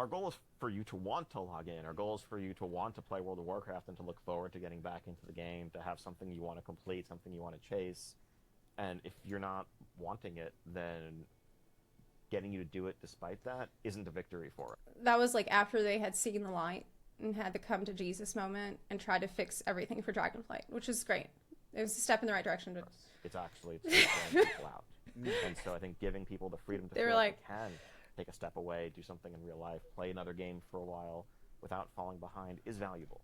Our goal is for you to want to log in. Our goal is for you to want to play World of Warcraft and to look forward to getting back into the game, to have something you want to complete, something you want to chase. And if you're not wanting it, then getting you to do it despite that isn't a victory for it. That was like after they had seen the light and had the come to Jesus moment and tried to fix everything for Dragonflight, which is great. It was a step in the right direction. But It's actually throwing people out. And so I think giving people the freedom to They feel were like like- they can take a step away, do something in real life, play another game for a while without falling behind is valuable.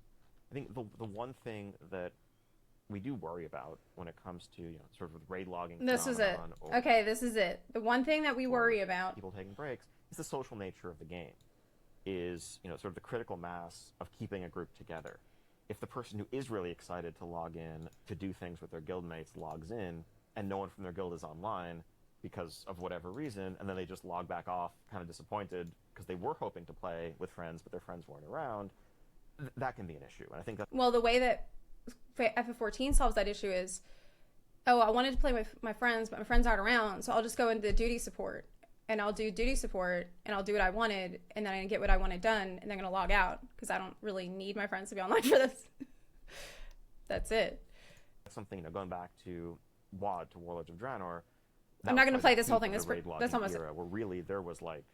I think the one thing that we do worry about when it comes to, you know, sort of raid logging. this is it. phenomenon or Okay, this is it. The one thing that we worry about. people taking breaks is the social nature of the game. Is, you know, sort of the critical mass of keeping a group together. If the person who is really excited to log in to do things with their guildmates logs in, and no one from their guild is online because of whatever reason, and then they just log back off, kind of disappointed because they were hoping to play with friends, but their friends weren't around, that can be an issue. And I think that. Well, the way that FF14 solves that issue is, oh, I wanted to play with my friends, but my friends aren't around, so I'll just go into duty support. And I'll do duty support, and I'll do what I wanted, and then I get what I wanted done, and then I'm going to log out, because I don't really need my friends to be online for this. That's it. Something, you know, going back to WoD, to Warlords of Draenor. I'm not going to play this whole thing. That's almost era, where really there was like,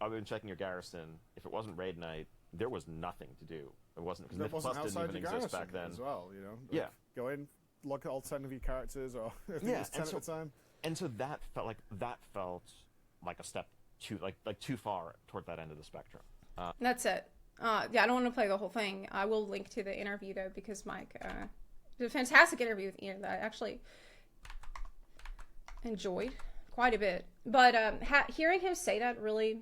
I've been checking your garrison. If it wasn't raid night, there was nothing to do. It wasn't, because Myth Plus didn't even exist back then. As well, you know. Like, yeah. Go in, look at all 10 of your characters, or I think Yeah, it was 10 at the time. And so that felt like a step too far toward that end of the spectrum. That's it. Yeah, I don't want to play the whole thing. I will link to the interview, though, because Mike did a fantastic interview with Ian that I actually enjoyed quite a bit. But hearing him say that really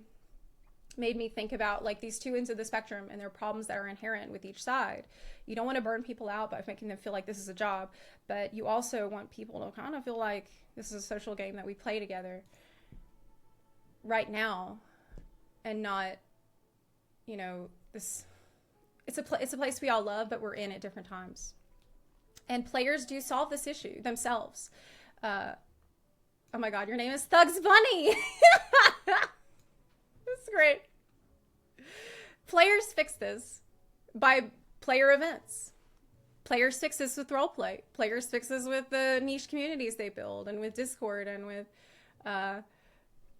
made me think about like these two ends of the spectrum and their problems that are inherent with each side. You don't want to burn people out by making them feel like this is a job, but you also want people to kind of feel like this is a social game that we play together right now, and not, you know, this. It's a place we all love, but we're in at different times. And players do solve this issue themselves. Oh my God, your name is Thugs Bunny. That's great. Players fix this by player events. Players fix this with roleplay. Players fix this with the niche communities they build, and with Discord, and with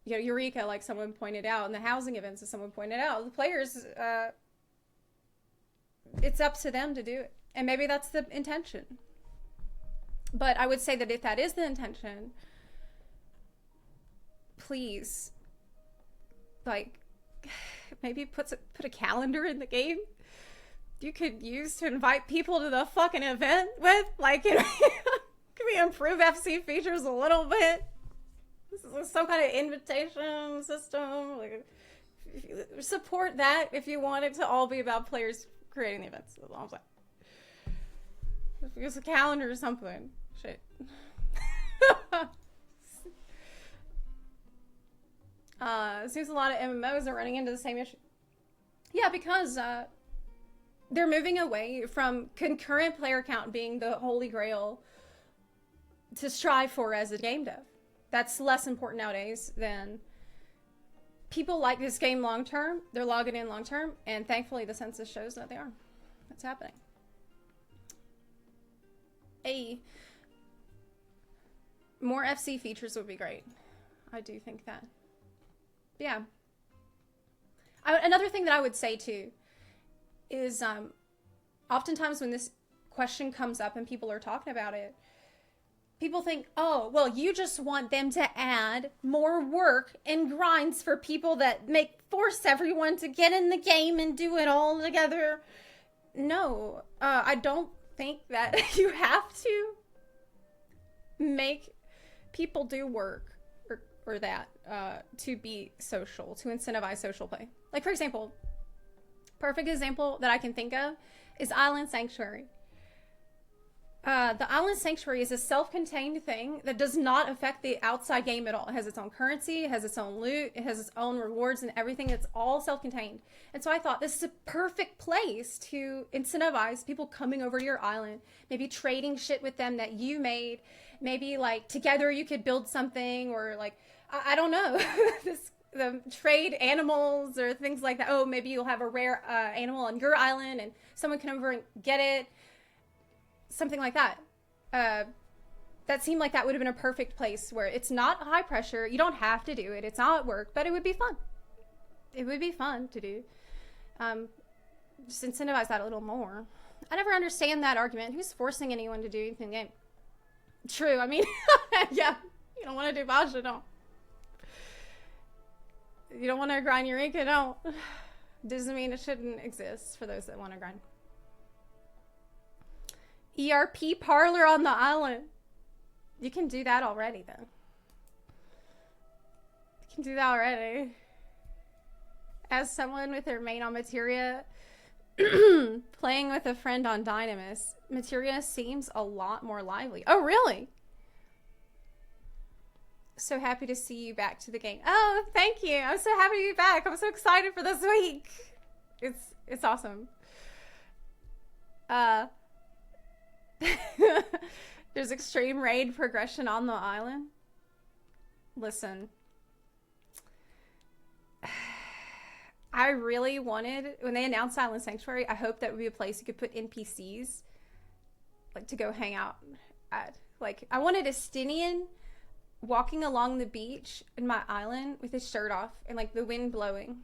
you know, Eureka, like someone pointed out, and the housing events, as someone pointed out. The players, it's up to them to do it. And maybe that's the intention. But I would say that if that is the intention, please, like, maybe put a calendar in the game you could use to invite people to the fucking event with. Like, can we improve FC features a little bit? Some kind of invitation system. Like, support that if you want it to all be about players creating the events. That's all I'm saying. Use a calendar or something. Shit. Seems a lot of MMOs are running into the same issue. Yeah, because they're moving away from concurrent player count being the holy grail to strive for as a game dev. That's less important nowadays than people like this game long term. They're logging in long term, and thankfully the census shows that they are. That's happening. More FC features would be great. I do think that. Yeah. Another thing that I would say too is oftentimes when this question comes up and people are talking about it, people think, oh, well, you just want them to add more work and grinds for people that force everyone to get in the game and do it all together. No, I don't think that you have to make people do work or that to be social, to incentivize social play. Like, for example, perfect example that I can think of is Island Sanctuary. The Island Sanctuary is a self-contained thing that does not affect the outside game at all. It has its own currency, it has its own loot, it has its own rewards and everything. It's all self-contained. And so I thought this is a perfect place to incentivize people coming over to your island, maybe trading shit with them that you made. Maybe like together you could build something, or like, I don't know, the trade animals or things like that. Oh, maybe you'll have a rare animal on your island and someone can come over and get it. Something like that. That seemed like that would have been a perfect place where it's not high pressure. You don't have to do it. It's not work, but it would be fun. It would be fun to do. Just incentivize that a little more. I never understand that argument. Who's forcing anyone to do anything in the game? True. I mean, yeah. You don't want to do Baja, don't. You don't want to grind Eureka, don't. Doesn't mean it shouldn't exist for those that want to grind. ERP parlor on the island. You can do that already, though. You can do that already. As someone with their main on Materia, playing with a friend on Dynamis, Materia seems a lot more lively. Oh, really? So happy to see you back to the game. Oh, thank you. I'm so happy to be back. I'm so excited for this week. It's awesome. There's extreme raid progression on the island. Listen, I really wanted, when they announced Island Sanctuary, I hope that would be a place you could put NPCs, like, to go hang out at. Like, I wanted a Stinian walking along the beach in my island with his shirt off and, like, the wind blowing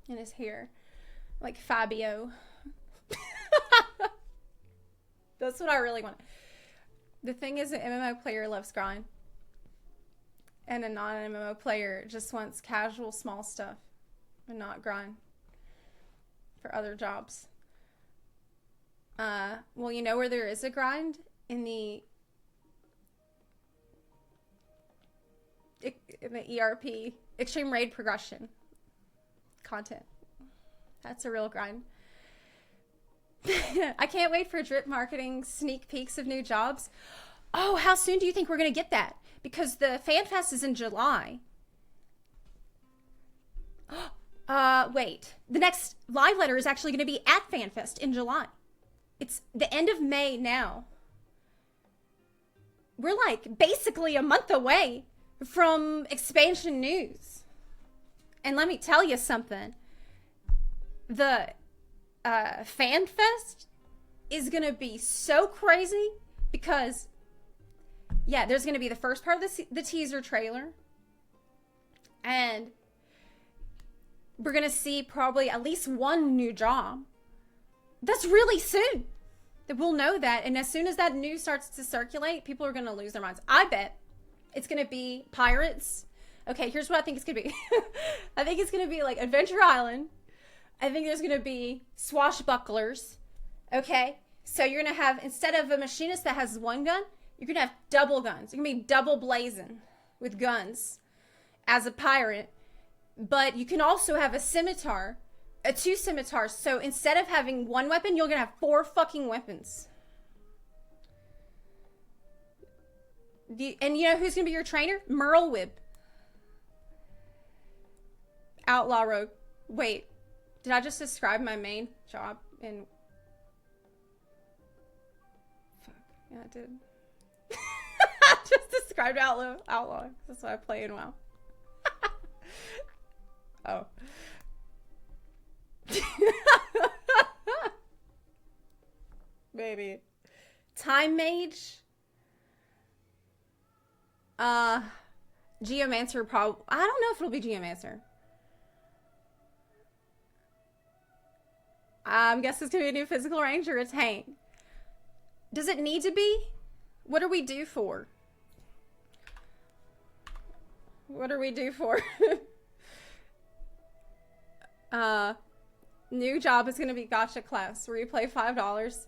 in his hair. Like Fabio. That's what I really want. The thing is, an MMO player loves grind. And a non-MMO player just wants casual, small stuff. And not grind. For other jobs. Well, you know where there is a grind? In the ERP. Extreme Raid Progression. Content. That's a real grind. I can't wait for drip marketing sneak peeks of new jobs. Oh, how soon do you think we're going to get that? Because the FanFest is in July. Wait. The next live letter is actually going to be at FanFest in July. It's the end of May now. We're like basically a month away from expansion news. And let me tell you something. The FanFest is going to be so crazy because, yeah, there's going to be the first part of the teaser trailer. And we're going to see probably at least one new job. That's really soon. That we'll know that. And as soon as that news starts to circulate, people are going to lose their minds. I bet it's going to be pirates. Okay, here's what I think it's going to be. I think it's going to be like Adventure Island. I think there's going to be swashbucklers. Okay? So you're going to have, instead of a machinist that has one gun, you're going to have double guns. You're going to be double blazing with guns as a pirate. But you can also have a scimitar, two scimitars. So instead of having one weapon, you're going to have 4 fucking weapons. And you know who's gonna be your trainer? Merle Whip. Outlaw Rogue. Wait, did I just describe my main job in... Fuck, yeah, I did. I just described Outlaw. That's why I play in WoW. Oh. Maybe. Time Mage? Geomancer probably... I don't know if it'll be Geomancer. I guess it's gonna be a new physical range or a tank. Does it need to be? What are we due for? What are we due for? New job is gonna be Gotcha class, where you pay $5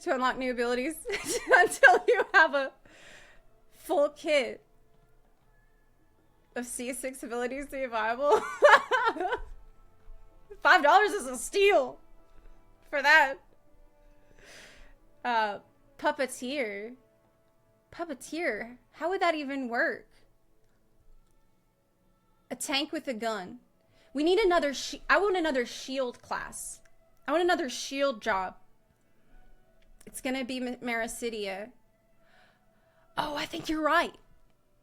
to unlock new abilities until you have a full kit of C6 abilities to be viable. $5 is a steal for that. Puppeteer. Puppeteer? How would that even work? A tank with a gun. We need another I want another shield class. I want another shield job. It's gonna be Maricidia. Oh, I think you're right.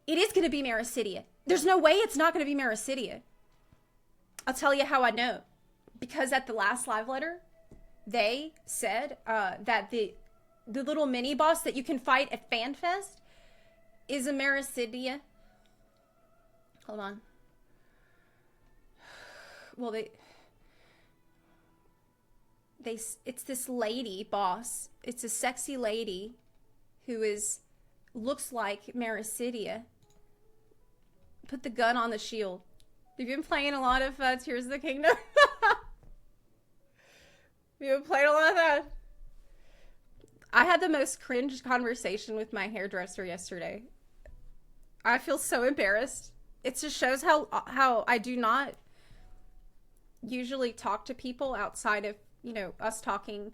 It is gonna be Maricidia. There's no way it's not gonna be Maricidia. I'll tell you how I know. Because at the last live letter, they said that the little mini boss that you can fight at FanFest is a Maricidia. Hold on. Well, it's this lady boss. It's a sexy lady who looks like Maricidia. Put the gun on the shield. Have you been playing a lot of Tears of the Kingdom? You've been playing a lot of that? I had the most cringe conversation with my hairdresser yesterday. I feel so embarrassed. It just shows how I do not usually talk to people outside of, you know, us talking